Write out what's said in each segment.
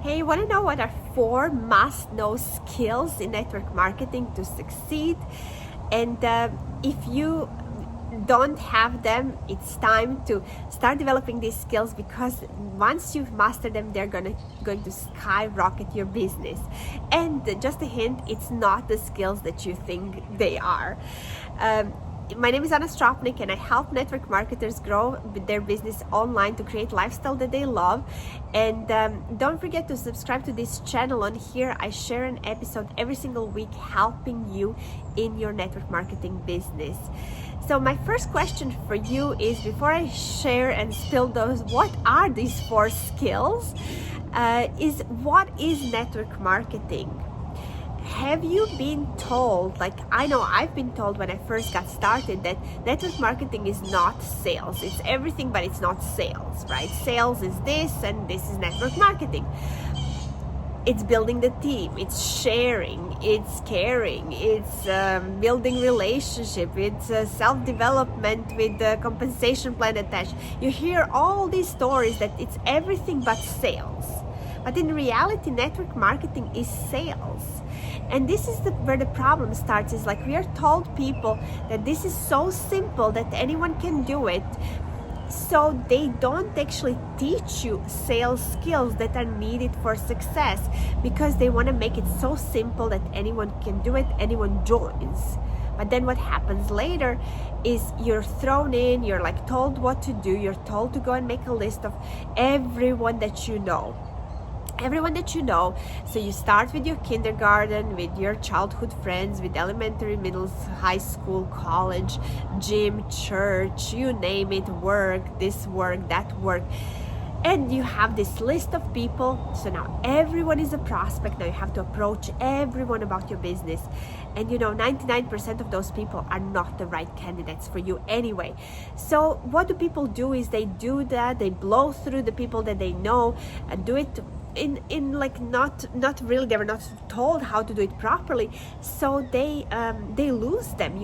Hey, want to know what are 4 must-know skills in network marketing to succeed? And if you don't have them, it's time to start developing these skills, because once you've mastered them, they're going to skyrocket your business. And just a hint, it's not the skills that you think they are. My name is Anna Stropnik, and I help network marketers grow their business online to create lifestyle that they love. And don't forget to subscribe to this channel. On here, I share an episode every single week helping you in your network marketing business. So my first question for you is, before I share and spill those, what are these 4 skills? What is network marketing? Have you been told, like I know I've been told when I first got started, that network marketing is not sales. It's everything, but it's not sales, right? Sales is this, and this is network marketing. It's building the team, it's sharing, it's caring, it's building relationship, it's self-development with the compensation plan attached. You hear all these stories that it's everything but sales. But in reality, network marketing is sales. And this is where the problem starts. Is like we are told people that this is so simple that anyone can do it. So they don't actually teach you sales skills that are needed for success, because they want to make it so simple that anyone can do it, anyone joins. But then what happens later is you're thrown in, you're like told what to do, you're told to go and make a list of everyone that you know. So you start with your kindergarten, with your childhood friends, with elementary, middle, high school, college, gym, church, you name it, work, this work, that work. And you have this list of people. So now everyone is a prospect. Now you have to approach everyone about your business. And 99% of those people are not the right candidates for you anyway. So what do people do is they do that. They blow through the people that they know and do it in like not really, they were not told how to do it properly, so they lose them.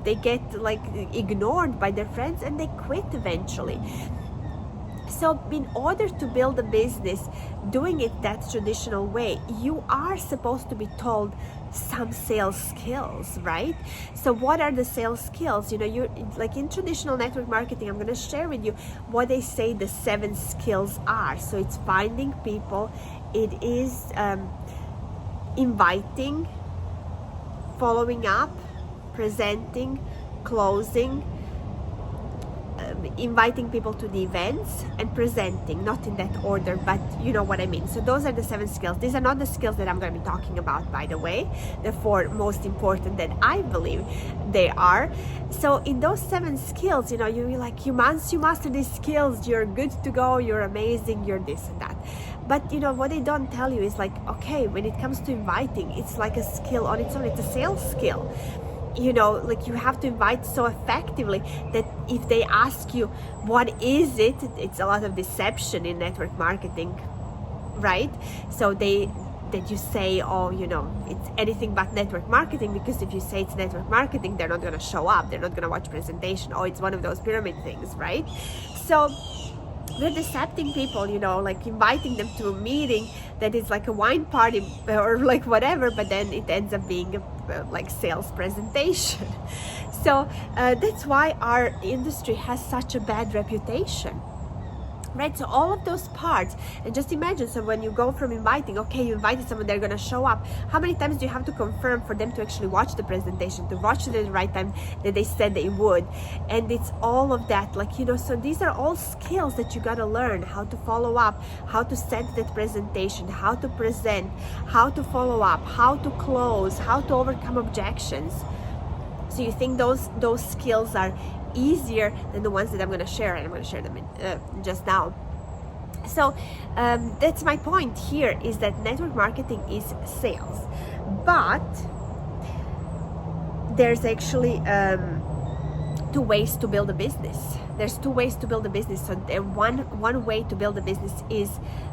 They get like ignored by their friends and they quit eventually. So in order to build a business doing it that traditional way, you are supposed to be told some sales skills, right? So what are the sales skills? You like in traditional network marketing, I'm going to share with you what they say the 7 skills are. So it's finding people, it is inviting, following up, presenting, closing, inviting people to the events, and presenting, not in that order, but you know what I mean. So those are the 7 skills. These are not the skills that I'm going to be talking about, by the way, the 4 most important that I believe they are. So in those 7 skills, once you master these skills, you're good to go, you're amazing, you're this and that. But what they don't tell you is like, okay, when it comes to inviting, it's like a skill on its own. It's a sales skill. Like you have to invite so effectively that if they ask you what is it, it's a lot of deception in network marketing, right? So that you say, it's anything but network marketing, because if you say it's network marketing, they're not going to show up, they're not going to watch presentation, or it's one of those pyramid things, right? So we're decepting people, like inviting them to a meeting that is like a wine party or like whatever, but then it ends up being like sales presentation. So that's why our industry has such a bad reputation, right? So all of those parts, and just imagine, so when you go from inviting, okay, you invited someone, they're going to show up. How many times do you have to confirm for them to actually watch the presentation, to watch it at the right time that they said they would? And it's all of that, so these are all skills that you got to learn: how to follow up, how to set that presentation, how to present, how to follow up, how to close, how to overcome objections. So you think those skills are easier than the ones that I'm going to share, and I'm going to share them just now. So that's my point here, is that network marketing is sales, but there's actually 2 ways to build a business. There's 2 ways to build a business. So one way to build a business is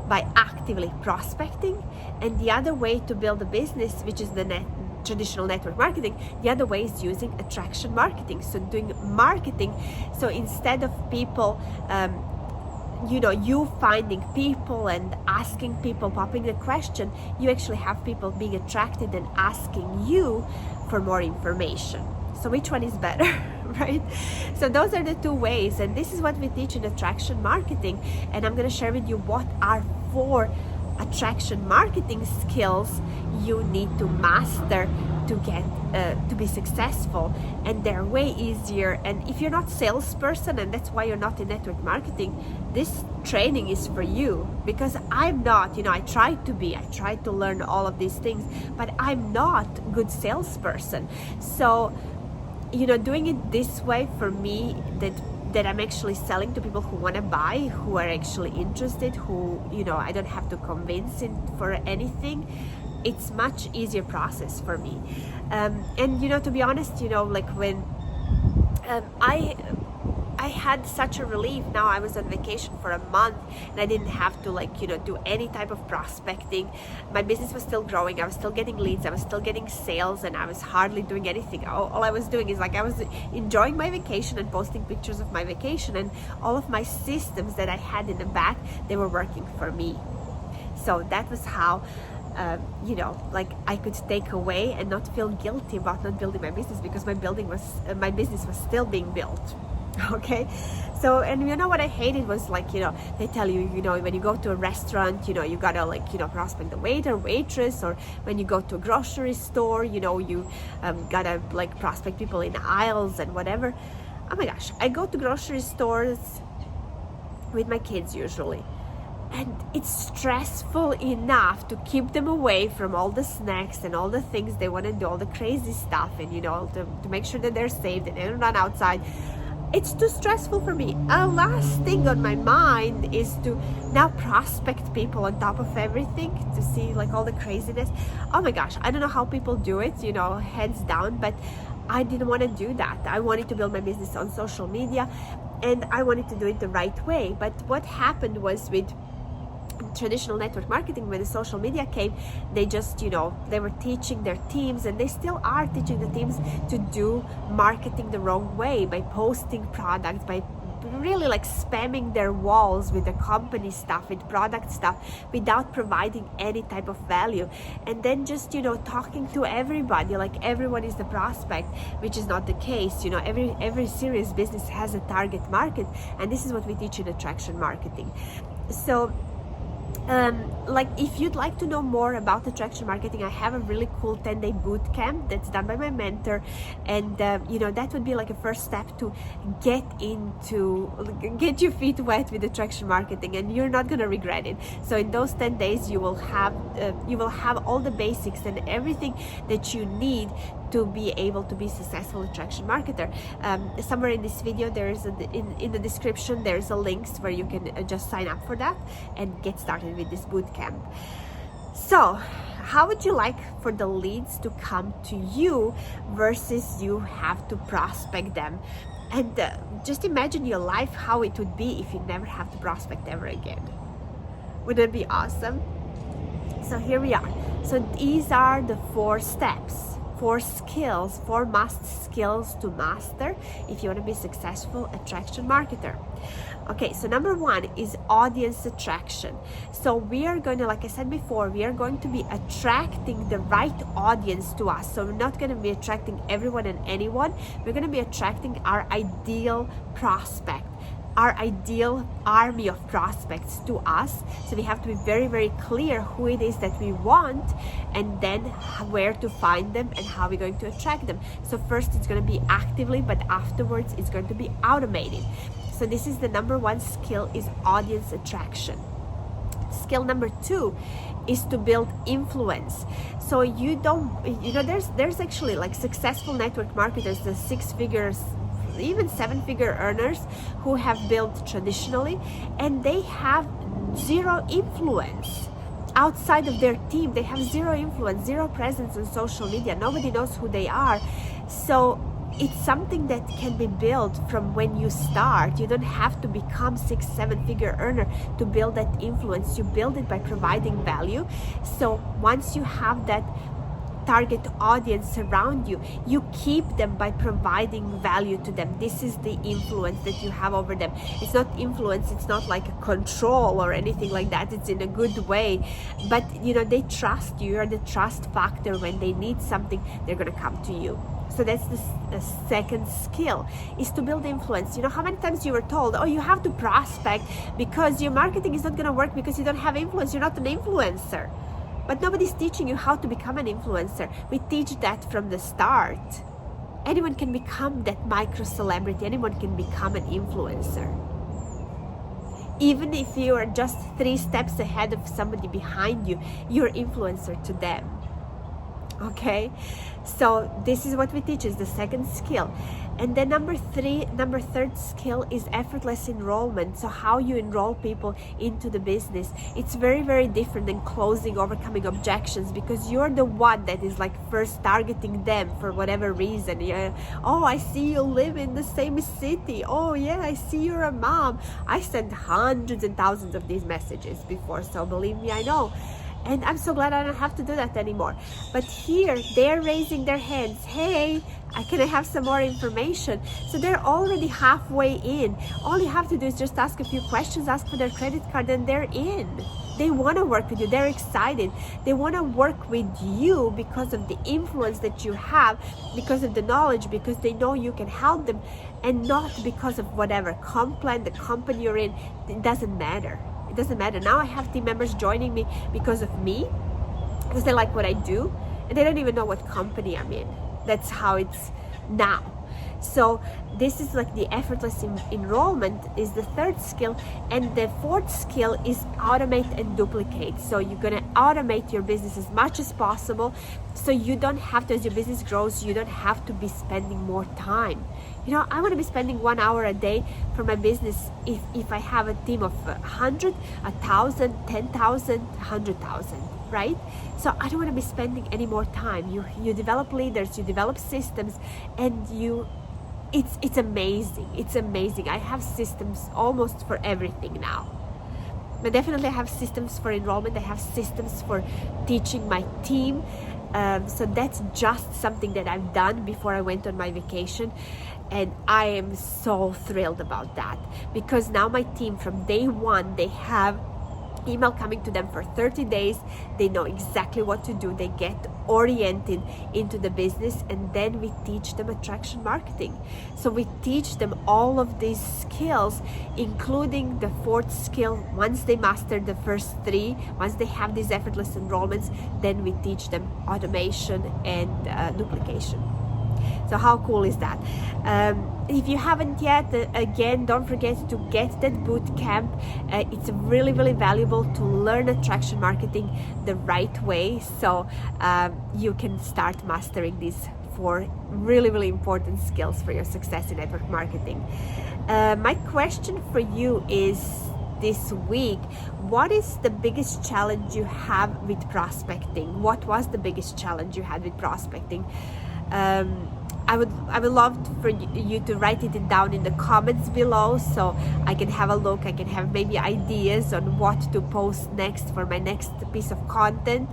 by actively prospecting, and the other way to build a business, which is the traditional network marketing, the other way is using attraction marketing. So doing marketing, so instead of people you finding people and asking people, popping the question, you actually have people being attracted and asking you for more information. So which one is better, right? So those are the two ways, and this is what we teach in attraction marketing. And I'm going to share with you what are 4 attraction marketing skills you need to master to get to be successful, and they're way easier. And if you're not salesperson, and that's why you're not in network marketing, this training is for you, because I'm not, I tried to learn all of these things, but I'm not a good salesperson. So doing it this way for me, that I'm actually selling to people who want to buy, who are actually interested, who I don't have to convince it for anything. It's much easier process for me. And to be honest, like when I had such a relief. Now I was on vacation for a month and I didn't have to do any type of prospecting. My business was still growing. I was still getting leads. I was still getting sales, and I was hardly doing anything. All I was doing is I was enjoying my vacation and posting pictures of my vacation, and all of my systems that I had in the back, they were working for me. So that was how I could take away and not feel guilty about not building my business, because my business was still being built. Okay, so, and what I hated was they tell you, when you go to a restaurant, you gotta prospect the waiter, waitress, or when you go to a grocery store, you gotta prospect people in aisles and whatever. Oh my gosh, I go to grocery stores with my kids usually, and it's stressful enough to keep them away from all the snacks and all the things they want to do, all the crazy stuff, and to make sure that they're safe, that they don't run outside. It's too stressful for me. Last thing on my mind is to now prospect people on top of everything, to see all the craziness. Oh my gosh, I don't know how people do it, heads down, but I didn't want to do that. I wanted to build my business on social media, and I wanted to do it the right way. But what happened was, with traditional network marketing, when the social media came, they just they were teaching their teams, and they still are teaching the teams to do marketing the wrong way, by posting products, by really spamming their walls with the company stuff, with product stuff, without providing any type of value, and then just talking to everybody like everyone is the prospect, which is not the case. Every serious business has a target market, and this is what we teach in attraction marketing. So if you'd like to know more about attraction marketing, I have a really cool 10-day boot camp that's done by my mentor, and that would be a first step to get your feet wet with attraction marketing, and you're not gonna regret it. So in those 10 days, you will have all the basics and everything that you need to be able to be a successful attraction marketer. Somewhere in this video, there is in the description, there's a link where you can just sign up for that and get started with this boot camp. So how would you like for the leads to come to you versus you have to prospect them? And just imagine your life, how it would be if you never have to prospect ever again. Wouldn't it be awesome? So here we are. So these are the 4 steps, 4 skills, 4 must skills to master if you want to be a successful attraction marketer. Okay, so number 1 is audience attraction. So we are going to, like I said before, we are going to be attracting the right audience to us. So we're not going to be attracting everyone and anyone. We're going to be attracting our ideal prospect, our ideal army of prospects to us. So we have to be very, very clear who it is that we want, and then where to find them and how we're going to attract them. So first it's going to be actively, but afterwards it's going to be automated. So this is the number 1 skill, is audience attraction. Skill number 2 is to build influence. So there's actually successful network marketers, the 6 figures, even 7-figure earners, who have built traditionally, and they have zero influence outside of their team. They have zero influence, zero presence on social media. Nobody knows who they are. So it's something that can be built from when you start. You don't have to become 6-7-figure earner to build that influence. You build it by providing value. So once you have that target audience around you. You keep them by providing value to them. This is the influence that you have over them. It's not influence, it's not like a control or anything like that. It's in a good way. But they trust you. You're the trust factor. When they need something, they're going to come to you. So that's the second skill, is to build influence. How many times you were told, oh, you have to prospect because your marketing is not going to work because you don't have influence. You're not an influencer. But nobody's teaching you how to become an influencer. We teach that from the start. Anyone can become that micro celebrity. Anyone can become an influencer. Even if you are just 3 steps ahead of somebody behind you, you're influencer to them. Okay, so this is what we teach, is the second skill. And then number third skill is effortless enrollment. So how you enroll people into the business. It's very, very different than closing, overcoming objections, because you're the one that is like first targeting them for whatever reason. Yeah. Oh, I see you live in the same city. Oh yeah, I see you're a mom. I sent hundreds and thousands of these messages before, so believe me, I know. And I'm so glad I don't have to do that anymore. But here, they're raising their hands. Hey, can I have some more information? So they're already halfway in. All you have to do is just ask a few questions, ask for their credit card, and they're in. They want to work with you. They're excited. They want to work with you because of the influence that you have, because of the knowledge, because they know you can help them, and not because of whatever comp plan, the company you're in. It doesn't matter. It doesn't matter. Now I have team members joining me because of me, because they like what I do, and they don't even know what company I'm in. That's how it's now. So this is like the effortless enrollment is the third skill. And the fourth skill is automate and duplicate. So you're going to automate your business as much as possible, so you don't have to, as your business grows, you don't have to be spending more time. I want to be spending 1 hour a day for my business if I have a team of 100, 1,000, 10,000, 100,000, right? So I don't want to be spending any more time. You develop leaders, you develop systems, and it's amazing. It's amazing. I have systems almost for everything now. But definitely I have systems for enrollment. I have systems for teaching my team. So that's just something that I've done before I went on my vacation. And I am so thrilled about that, because now my team, from day one, they have email coming to them for 30 days. They know exactly what to do. They get oriented into the business, and then we teach them attraction marketing. So we teach them all of these skills, including the fourth skill. Once they master the first 3, once they have these effortless enrollments, then we teach them automation and duplication. So how cool is that? If you haven't yet, again, don't forget to get that boot camp. It's really, really valuable to learn attraction marketing the right way, so you can start mastering these 4 really, really important skills for your success in network marketing. My question for you is, this week, what is the biggest challenge you have with prospecting? What was the biggest challenge you had with prospecting? I would love for you to write it down in the comments below, so I can have a look. I can have maybe ideas on what to post next for my next piece of content,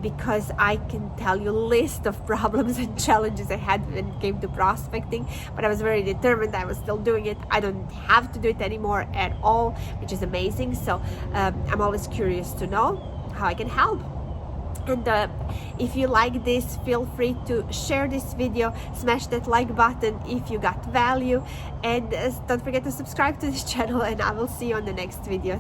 because I can tell you a list of problems and challenges I had when it came to prospecting, but I was very determined. I was still doing it. I don't have to do it anymore at all, which is amazing. So I'm always curious to know how I can help. And if you like this, feel free to share this video, smash that like button if you got value, and don't forget to subscribe to this channel, and I will see you on the next video.